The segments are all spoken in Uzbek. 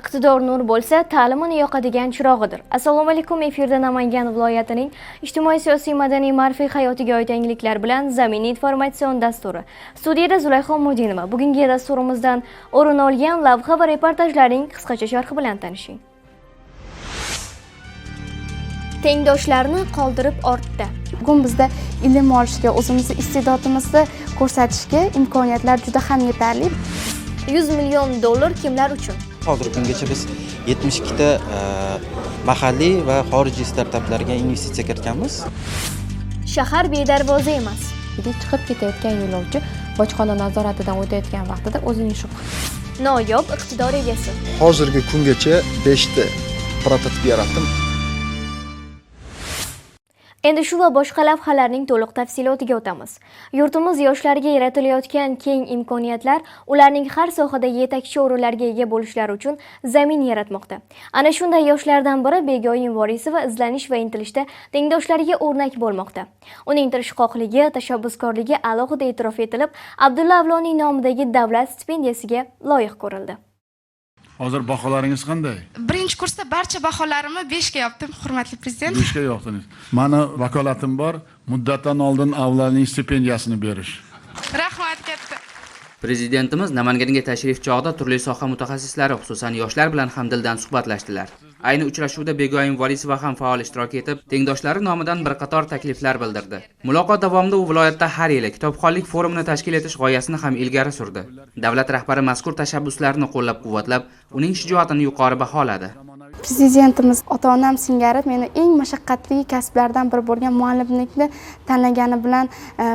Iqtidor nur bo'lsa, ta'limini yoqadigan chirog'idir. Assalomu alaykum, efirda Namangan viloyatining ijtimoiy-siyosiy, madaniy, ma'rifiy hayotiga oid yangiliklar bilan Zamin informatsion dasturi. Studiyada Zulayho Mudinova. Bugungi dasturimizdan o'rin olgan lavha va reportajlarning qisqacha sharhi bilan tanishing. Tengdoshlarni qoldirib ortda. Bugun bizda ilm olishga, o'zimizni iste'dodimizni ko'rsatishga imkoniyatlar juda ham yetarli. 100 million dollar kimlar uchun? Hozirgi kungacha biz 72 ta mahalliy va xorijiy startaplarga investitsiya kiritganmiz. Shahar bedarvoza emas. Chiqib ketayotgan yo'lovchi bojxona nazoratidan o'tayotgan vaqtida o'zining shu Noyob iqtidor egasi. Hozirgi kungacha 5 ta prototip yaratdim. Endi shu va boshqa lavhalarning to'liq tafsilotiga o'tamiz. Yurtimiz yoshlariga yaratilayotgan keng imkoniyatlar ularning har sohada yetakchi o'rinlarga ega bo'lishlari uchun zamin yaratmoqda. Ana shunday yoshlardan biri Begoyim Vorisova izlanish va intilishda tengdoshlariga o'rnak bo'lmoqda. Uning tirishqoqligi, tashabbuskorligi alohida e'tirof etilib, Abdulla Avloniy nomidagi davlat stipendiyasiga loyiq ko'rildi. Hozir baholaringiz qanday? Birinchi kursda barcha baholarimni 5 ga yopdim, hurmatli prezident. 5 ga yoqdingiz. Mani vakolatim bor, muddatdan oldin avlodning stipendiyasini berish. Rahmat katta. Prezidentimiz Namanganga tashrif chog'ida turli soha mutaxassislari, xususan yoshlar bilan hamdildan suhbatlashdilar. Ayni uchrashuvda Begoyim Vorisova ham faol ishtirok etib, tengdoshlari nomidan bir qator takliflar bildirdi. Muloqot davomida u viloyatda har yili kitobxonlik forumini tashkil etish g'oyasini ham ilgari surdi. Davlat rahbari mazkur tashabbuslarni qo'llab-quvvatlab, uning shijoatini yuqori baholadi. Prezidentimiz ota-onam singari meni eng mashaqqatli kasblardan biri bo'lgan muallimlikni tanlagani bilan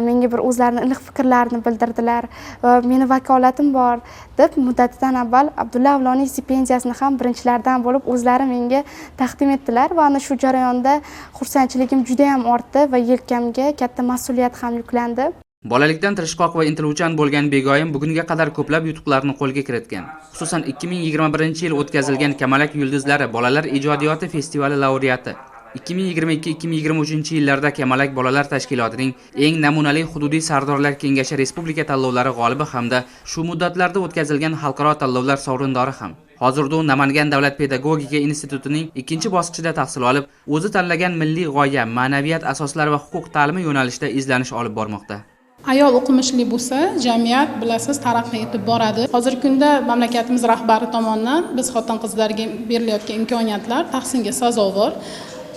menga bir o'zlarining iliq fikrlarini bildirdilar va meni vakolatim bor deb muddatidan avval Abdulla Avloniy stipendiyasini ham birinchilardan bo'lib o'zlari menga taqdim etdilar va ana shu jarayonda xursandchiligim juda ham ortdi va yelkamga katta mas'uliyat ham yuklandi. Bolalikdan tirishqoq va intiluvchan bo'lgan Begoyim bugunga qadar ko'plab yutuqlarni qo'lga kiritgan. Xususan 2021-yil o'tkazilgan Kamalak yulduzlari bolalar ijodiyoti festivali laureati. 2022-2023-yillarda Kamalak bolalar tashkilotining eng namunali hududiy sardorlar kengashi respublika tanlovlari g'olibi hamda shu muddatlarda o'tkazilgan xalqaro tanlovlar sovrindori ham. Hozirda u Namangan davlat pedagogika institutining 2-bosqichida tahsil olib, o'zi tanlagan milliy g'oya, ma'naviyat asoslari va huquq ta'limi yo'nalishida izlanish olib bormoqda. Ayol o'qimishli bo'lsa, jamiyat bilasiz taraqqiy etib boradi. Hozirgi kunda mamlakatimiz rahbari tomonidan biz xotin-qizlarga berilayotgan imkoniyatlar tahsinga sazovor.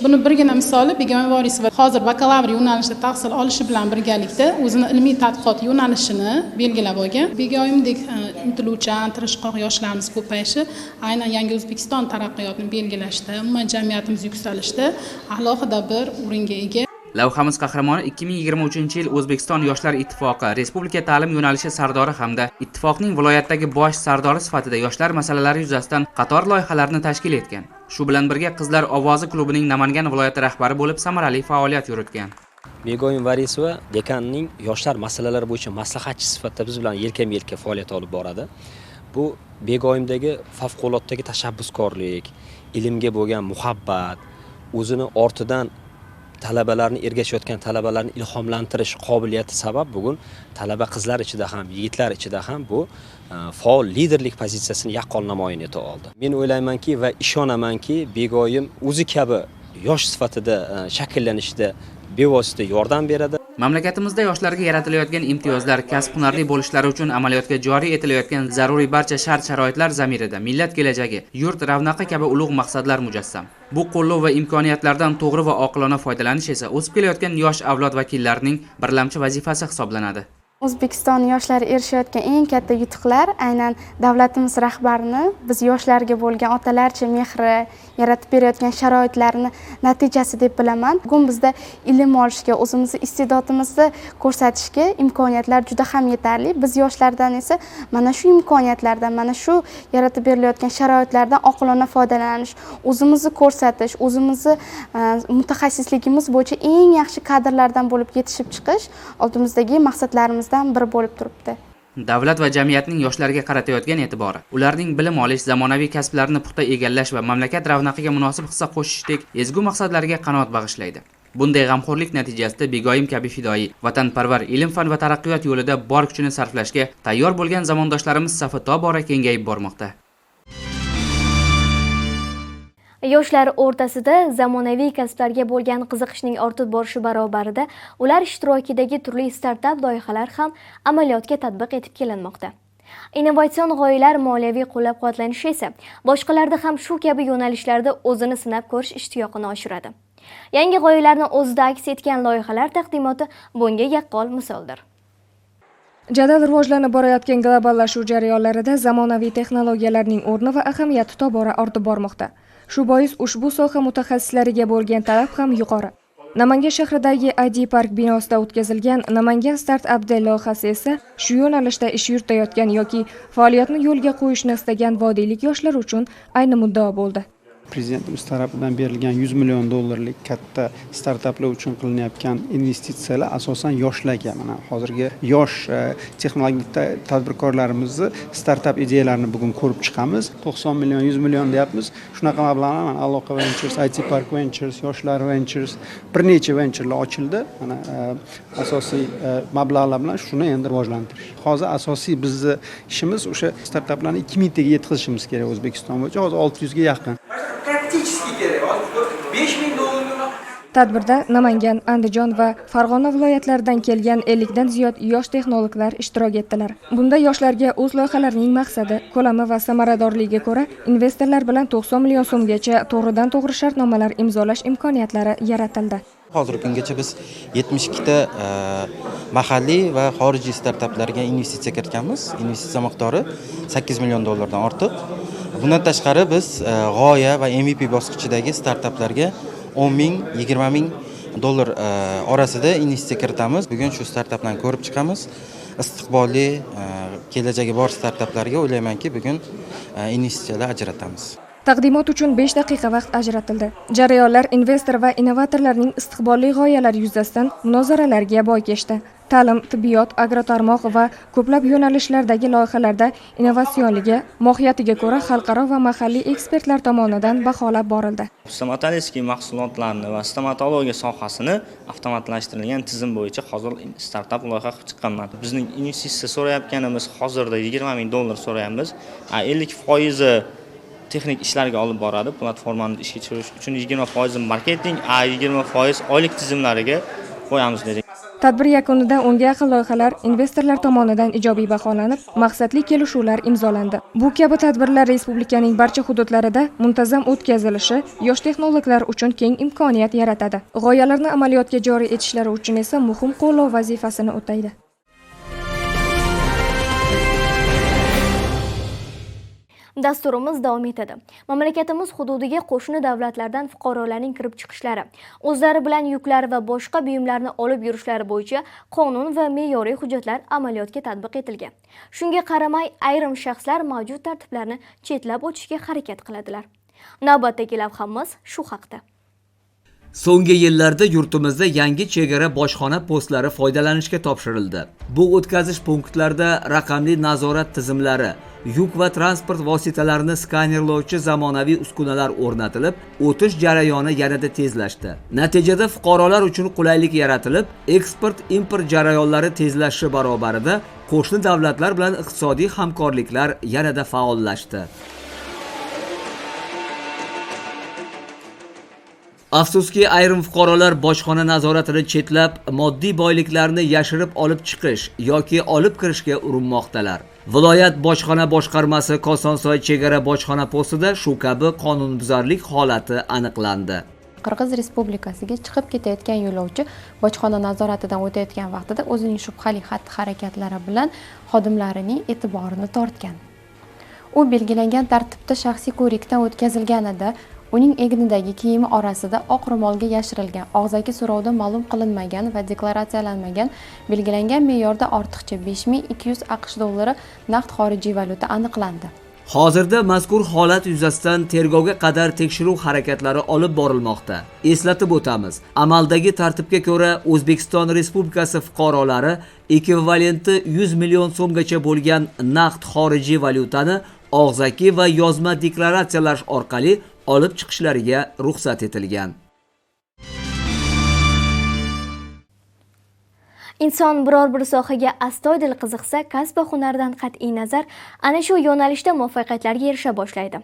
Buni birgina misoli Begoyim Vorisova hozir bakalavr yo'nalishida tahsil olishi bilan birgalikda o'zini ilmiy tadqiqot yo'nalishini belgilab olgan. Begoyimdek intiluvchan, tirishqoq yoshlarimiz ko'payishi aynan yangi O'zbekiston taraqqiyotini belgilashda, umuman jamiyatimiz yuksalishda alohida bir o'ringa ega. Lavhamiz qahramoni 2023-yil O'zbekiston Yoshlar ittifoqi Respublika ta'lim yo'nalishi sardori hamda ittifoqning viloyatdagi bosh sardori sifatida yoshlar masalalari yuzasidan qator loyihalarni tashkil etgan. Shu bilan birga Qizlar ovozi klubining Namangan viloyati rahbari bo'lib samarali faoliyat yuritgan. Begoyim Vorisova dekanning yoshlar masalalari bo'yicha maslahatchi sifatida biz bilan yelkama-yelka faoliyat olib boradi. Bu Begoyimdagi favqulodda tashabbuskorlik, ilmga bo'lgan muhabbat, o'zini ortidan talabalarni ergashayotgan talabalarni ilhomlantirish qobiliyati sabab bugun talaba qizlar ichida ham, yigitlar ichida ham bu faol liderlik pozitsiyasini yaqqol namoyon eta oldi. Men o'ylaymanki va ishonamanki, Begoyim o'zi kabi yosh sifatida shakllanishida bevosita yordam beradi. Mamlakatimizda yoshlarga yaratilayotgan imtiyozlar, kasb-hunarli bo'lishlari uchun amaliyotga joriy etilayotgan zaruriy barcha shart-sharoitlar zamirida millat kelajagi, yurt ravnaqi kabi ulug' maqsadlar mujassam. Bu qo'llov va imkoniyatlardan to'g'ri va oqilona foydalanish esa o'sib kelayotgan yosh avlod vakillarining birlamchi vazifasi hisoblanadi. O'zbekiston yoshlari erishayotgan eng katta yutuqlar aynan davlatimiz rahbarini biz yoshlarga bo'lgan otalarcha mehri, yaratib berayotgan sharoitlarni natijasi deb bilaman. Bugun bizda ilm olishga, o'zimizni iste'dodimizni ko'rsatishga imkoniyatlar juda ham yetarli. Biz yoshlardan esa mana shu imkoniyatlardan, mana shu yaratib berilayotgan sharoitlardan oqilona foydalanish, o'zimizni ko'rsatish, o'zimizni mutaxassisligimiz bo'yicha eng yaxshi kadrlardan bo'lib yetishib chiqish oldimizdagi maqsadlarimiz biri bo'lib turibdi. Davlat va jamiyatning yoshlarga qaratayotgan e'tibori, ularning bilim olish, zamonaviy kasblarni puxta egallash va mamlakat ravnaqiga munosib hissa qo'shishdek ezgu maqsadlarga qanot bag'ishlaydi. Bunday g'amxo'rlik natijasida Begoyim kabi fidoyi, vatanparvar, ilm-fan va taraqqiyot yo'lida bor kuchini sarflashga tayyor bo'lgan zamondoshlarimiz safi tobora kengayib bormoqda. Yoshlar o'rtasida zamonaviy kasblarga bo'lgan qiziqishning ortib borishi barobarida ular ishtirokidagi turli startap loyihalar ham amaliyotga tatbiq etib kelinmoqda. Innovatsion g'oyalar moliyaviy qo'llab-quvvatlanishi esa boshqalarda ham shu kabi yo'nalishlarda o'zini sinab ko'rish ishtiyoqini oshiradi. Yangi g'oyalarni o'zida aks etgan loyihalar taqdimoti bunga yaqqol misoldir. Jadal rivojlanib borayotgan globallashuv jarayonlarida zamonaviy texnologiyalarning o'rni va ahamiyati tobora ortib bormoqda. Shu bois ushbu soha mutaxassislariga bo'lgan talab ham yuqori. Namangan shahridagi ID Park binosida o'tkazilgan Namangan Startup Day loyihasi esa shu yo'nalishda ish yuritayotgan yoki faoliyatni yo'lga qo'yishni istagan vodiylik yoshlar uchun ayni muddao bo'ldi. Prezidentimiz tarafidan berilgan 100 million dollarlik katta startaplar uchun qilinayotgan investitsiyalar asosan yoshlarga, mana hozirgi yosh texnologik tadbirkorlarimizni startup ideyalarini bugun ko'rib chiqamiz. 90 million, 100 million deyapmiz. Shunaqa mablag'lar Aloqa Ventures, IT Park Ventures, Yoshlar Ventures, bir necha venturelar ochildi. Mana asosiy mablag'lar bilan shuni endi rivojlantirish. Hozir asosiy bizni ishimiz o'sha startaplarni 2000 taga yetkazishimiz kerak O'zbekiston bo'yicha. Hozir 600 ga yaqin. Tadbirda Namangan, Andijon va Farg'ona viloyatlaridan kelgan 50 dan ziyod yosh texnologlar ishtirok etdilar. Bunda yoshlarga o'z loyihalarining maqsadi, ko'lami va samaradorligiga ko'ra investorlar bilan 90 million so'mgacha to'g'ridan-to'g'ri shartnomalar imzolash imkoniyatlari yaratildi. Hozirgi kungacha biz 72 ta mahalliy va xorijiy startaplarga investitsiya kiritganmiz. Investitsiya miqdori 8 million dollardan ortiq. Bundan tashqari biz g'oya va MVP bosqichidagi startaplarga 10 ming, 20 ming dollar orasida investitsiya kiritamiz. Bugun shu startaplarni ko'rib chiqamiz. Istiqbolli, kelajagi bor startaplarga o'ylaymanki, bugun investitsiyalar ajratamiz. Taqdimot uchun 5 daqiqa vaqt ajratildi. Jarayonlar investor va innovatorlarning istiqbolli g'oyalari yuzasidan munozaralarga boy kechdi. Ta'lim, tibbiyot, agrotarmoq va ko'plab yo'nalishlardagi loyihalarda innovatsionligi, mohiyatiga ko'ra xalqaro va mahalliy ekspertlar tomonidan baholab borildi. Stomatologiya mahsulotlarini va stomatologiya sohasini avtomatlashtirilgan tizim bo'yicha hozir startap loyiha qilib chiqqanman. Bizning investitsiya so'rayotganimiz hozirda 20 ming dollar so'rayapmiz. 50% texnik ishlarga olib boradi. Platformani ishga tushirish uchun 20% marketing, 20% oylik tizimlariga qo'yamiz dedik. Tadbir yakunida o'nga yaqin loyihalar investorlar tomonidan ijobiy baholanib, maqsadli kelishuvlar imzolandi. Bu kabi tadbirlar respublikaning barcha hududlarida muntazam o'tkazilishi yosh texnologlar uchun keng imkoniyat yaratadi. G'oyalarni amaliyotga joriy etishlari uchun esa muhim qo'llov vazifasini o'taydi. Dasturimiz davom etadi. Mamlakatimiz hududiga qo'shni davlatlardan fuqarolarning kirib chiqishlari, o'zlari bilan yuklar va boshqa buyumlarni olib yurishlari bo'yicha qonun va me'yoriy hujjatlar amaliyotga tatbiq etilgan. Shunga qaramay, ayrim shaxslar mavjud tartiblarni chetlab o'tishga harakat qiladilar. Navbatdagi lavhamiz shu haqda. So'nggi yillarda yurtimizda yangi chegara bojxona postlari foydalanishga topshirildi. Bu o'tkazish punktlarida raqamli nazorat tizimlari, yuk va transport vositalarini skanerlovchi zamonaviy uskunalar o'rnatilib, o'tish jarayoni yanada tezlashdi. Natijada fuqarolar uchun qulaylik yaratilib, eksport-import jarayonlari tezlashishi barobarida qo'shni davlatlar bilan iqtisodiy hamkorliklar yanada faollashdi. Afsuski, ayrim fuqarolar bojxona nazoratini chetlab, moddiy boyliklarni yashirib olib chiqish yoki olib kirishga urinmoqdalar. Viloyat bojxona boshqarmasi Kosonsoy chegara bojxona postida shu kabi qonunbuzarlik holati aniqlandi. Qirg'iz Respublikasiga chiqib ketayotgan yo'lovchi bojxona nazoratidan o'tayotgan vaqtida o'zining shubhali xatti-harakatlari bilan xodimlarining e'tiborini tortgan. U belgilangan tartibda shaxsiy ko'rikdan o'tkazilganida uning egnidagi kiyimi orasida oq ro'molga yashirilgan, og'zaki so'rovda ma'lum qilinmagan va deklaratsiyalanmagan belgilangan me'yorda ortiqcha 5200 AQSh dollari naqd xorijiy valyuta aniqlandi. Hozirda mazkur holat yuzasidan tergovga qadar tekshiruv harakatlari olib borilmoqda. Eslatib o'tamiz, amaldagi tartibga ko'ra O'zbekiston Respublikasi fuqarolari ekvivalenti 100 million so'mgacha bo'lgan naqd xorijiy valyutani og'zaki va yozma deklaratsiyalash orqali olib chiqishlariga ruxsat etilgan. Inson biror bir sohaga astoydil qiziqsa, kasb va hunardan qat'iy nazar ana shu yo'nalishda muvaffaqiyatlarga erisha boshlaydi.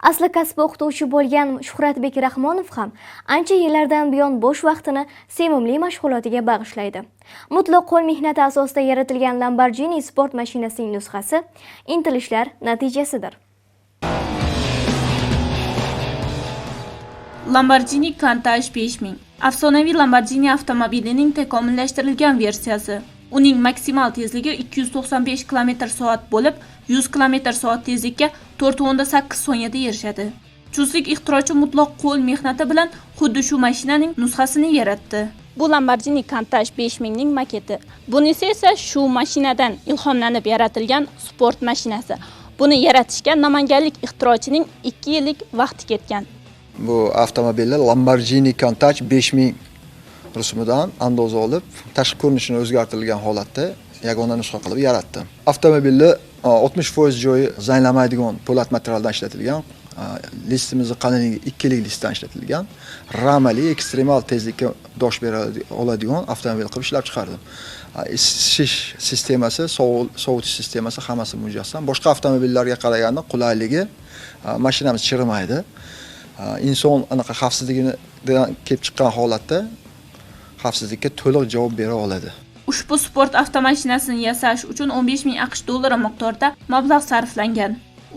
Asli kasbi o'qituvchi bo'lgan Shuhratbek Rahmonov ham ancha yillardan buyon bo'sh vaqtini sevimli mashg'ulotiga bag'ishlaydi. Mutlaq qo'l mehnati asosida yaratilgan Lamborghini sport mashinasining nusxasi intilishlar natijasidir. Lamborghini Countach 5000 afsonaviy Lamborghini avtomobilining takomillashtirilgan versiyasi. Uning maksimal tezligi 295 km/soat bo'lib, 100 km/soat tezlikka 4.8 soniyada erishadi. Chustlik ixtirochi mutlaq qo'l mehnati bilan xuddi shu mashinaning nusxasini yaratdi. Bu Lamborghini Countach 5000 ning maketi. Bunisi esa shu mashinadan ilhomlanib yaratilgan sport mashinasi. Buni yaratishga namanganlik ixtirochining 2 yillik vaqti ketgan. Bu avtomobillar Lamborghini Countach 5000 rusumdan andoza olib, tashqi ko'rinishini o'zgartirilgan holatda yagona nusxa qilib yaratdim. Avtomobilni 60% joyi zanglamaydigan po'lat materialdan ishlatilgan, listimizni qalinligi 2 lik listdan ishlatilgan, ramali ekstremal tezlikka dosh bera oladigan avtomobil qilib ishlab chiqardim. Isitish sistemasi, sovutish sistemasi hammasi mujassam. Boshqa avtomobillarga qaraganda qulayligi, mashinamiz chirimaydi. Inson anaqa xavfsizligidan kelib chiqqan holatda xavfsizlikka to'liq javob bera oladi. Ushbu sport avtomashinasini yasash uchun 15 ming AQSh dollari miqdorida mablag' sarflangan.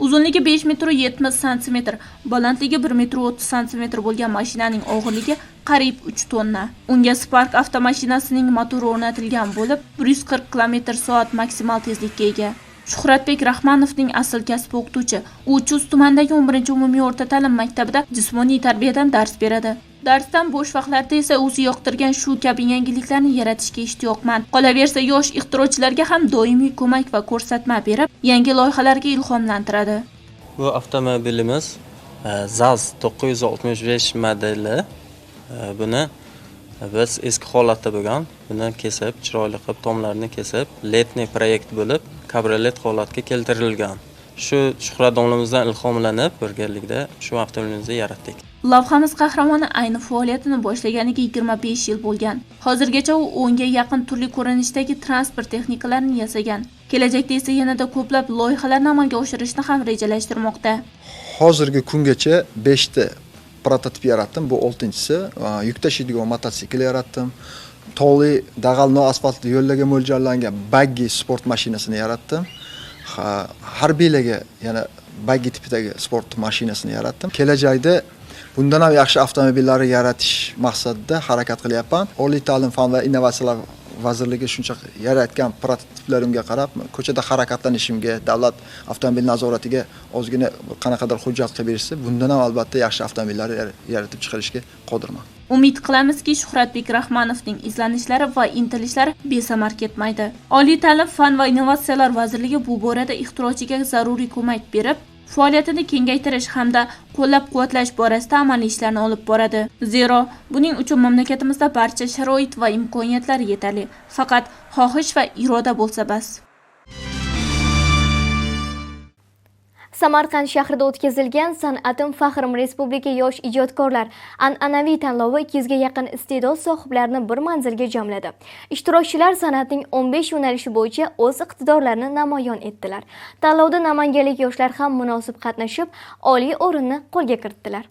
Uzunligi 5 metr 70 sm, balandligi 1 metr 30 sm bo'lgan mashinaning og'irligi qariyb 3 tonna. Unga Spark avtomashinasining motori o'rnatilgan bo'lib, 140 km/soat maksimal tezlikka ega. Shuhratbek Rahmonovning asl kasbi o'qituvchi. U Chust tumanidagi 11-umumiy o'rta ta'lim maktabida jismoniy tarbiyadan dars beradi. Darsdan bo'sh vaqtlarda esa o'zi yoqtirgan shu kabi yangiliklarni yaratishga ishtiyoqmand. Qolaversa, yosh ixtirochilarga ham doimiy ko'mak va ko'rsatma berib, yangi loyihalarga ilhomlantiradi. Bu avtomobilimiz ZAZ 965 modeli. Buni biz eski holatda bo'lgan, buni kesib, chiroyli qilib tomlarini kesib, letniy proyekt bo'lib, kabriolet holatga keltirilgan. Shu Shuhrat domlamizdan ilhomlanib, birgalikda shu avtomobilimizni yaratdik. Lavhamiz qahramoni ayni faoliyatini boshlaganiga 25 yil bo'lgan. Hozirgacha u 10 ga yaqin turli ko'rinishdagi transport texnikalarini yasagan. Kelajakda esa yanada ko'plab loyihalarni amalga oshirishni ham rejalashtirmoqda. Hozirgi kungacha 5 ta prototip yaratdim. Bu 6-si. Yuk tashiydigan mototsikl yaratdim. Tog'li, dag'al noasfaltli yo'llarga mo'ljallangan baggi sport mashinasini yaratdim. Harbiylarga yana baggi tipidagi sport mashinasini yaratdim. Kelajakda bundan ham yaxshi avtomobillarni yaratish maqsadida harakat qilyapman. Oliy ta'lim fan va innovatsiyalar vazirligi shuncha yaratgan prototiplarimga qarab, ko'chada harakatlanishimga, davlat avtomobil nazoratiga ozgina qanaqadir hujjat qilib berishsa, bundan ham albatta yaxshi avtomobillarni yaratib chiqarishga qodirman. Umid qilamizki, Shuhratbek Rahmonovning izlanishlari va intilishlari besamar ketmaydi. Oliy ta'lim fan va innovatsiyalar vazirligi bu borada ixtirochiga zaruriy ko'mak berib, faoliyatini kengaytirish hamda qo'llab-quvvatlash borasida amaliy ishlarni olib boradi. Zero, buning uchun mamlakatimizda barcha sharoit va imkoniyatlar yetarli. Faqat xohish va iroda bo'lsa bas. Samarqand shahrida o'tkazilgan San'atim faxrim Respublika yosh ijodkorlar an'anaviy tanlovi 200 ga yaqin iste'dod sohiblarini bir manzilga jamladi. Ishtirokchilar san'atning 15 yo'nalishi bo'yicha o'z iqtidorlarini namoyon etdilar. Tanlovda namanganlik yoshlar ham munosib qatnashib, oliy o'rinni qo'lga kiritdilar.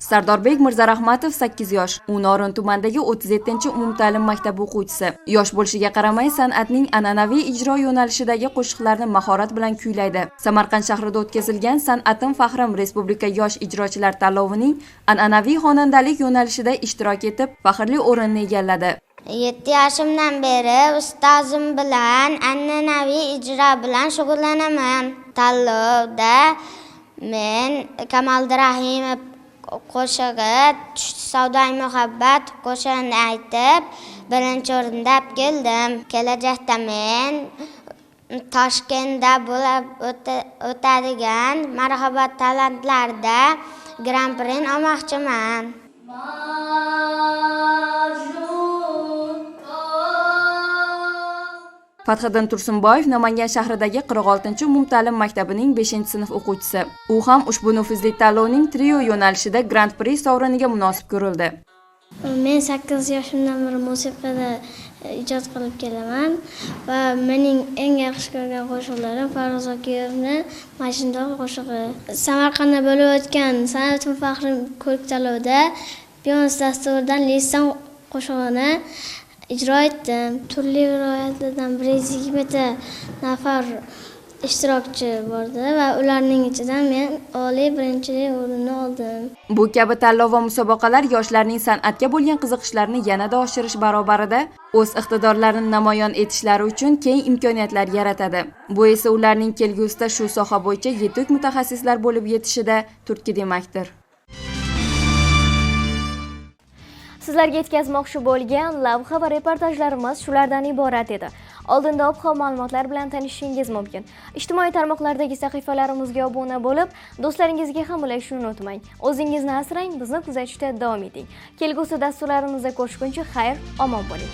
Sardorbek Mirzarahmatov 8 yosh. U Norin tumanidagi 37-umumta'lim maktabi o'quvchisi. Yosh bo'lishiga qaramay, san'atning an'anaviy ijro yo'nalishidagi qo'shiqlarni mahorat bilan kuylaydi. Samarqand shahrida o'tkazilgan San'atim faxrim Respublika yosh ijrochilar tanlovining an'anaviy xonandalik yo'nalishida ishtirok etib, faxrli o'rinni egalladi. 7 yoshimdan beri ustozim bilan an'anaviy ijro bilan shug'ullanaman. Tanlovda men Kamoliddin Rahimov qo'shig'i Savdoy muhabbat qo'shig'ini aytib, birinchi o'rinda olib keldim. Kelajakda men Toshkentda bo'lib o'tadigan marhamat talantlarda Grand Prix olmoqchiman. Fathiddin Tursunboyev Namangan shahridagi 46-umumta'lim maktabining 5-sinf o'quvchisi. U ham ushbu nufuzli tanlovning trio yo'nalishida Grand Prix sovriniga munosib ko'rildi. Men 8 yoshimdan beri musiqada ijod qilib kelaman va mening eng yaxshi ko'rgan qo'shiqlarim Farruh Zokiyevning Mashinador qo'shig'i. Samarqandda bo'lib o'tgan San'at va faxri ko'rik tanlovida Beyonce dasturidan Lisan qo'shig'ini ijro etdim. Turli viloyatlardan 120 nafar ishtirokchi bordi va ularning ichidan men oliy birinchilik o'rinni oldim. Bu kabi tanlov va musobaqalar yoshlarning san'atga bo'lgan qiziqishlarini yanada oshirish barobarida o'z iqtidorlarini namoyon etishlari uchun keng imkoniyatlar yaratadi. Bu esa ularning kelgusida shu soha bo'yicha yetuk mutaxassislar bo'lib yetishida turtki demakdir. Sizlarga yetkazmoqchi bo'lgan lavha va reportajlarimiz shulardan iborat edi. Oldinda ob-havo ma'lumotlar bilan tanishishingiz mumkin. Ijtimoiy tarmoqlardagi sahifalarimizga obuna bo'lib, do'stlaringizga ham ulashishni unutmang. O'zingizni asrang, bizni kuzatishda davom eting. Kelgusi dasturlarimizda ko'rishguncha xayr, omon bo'ling.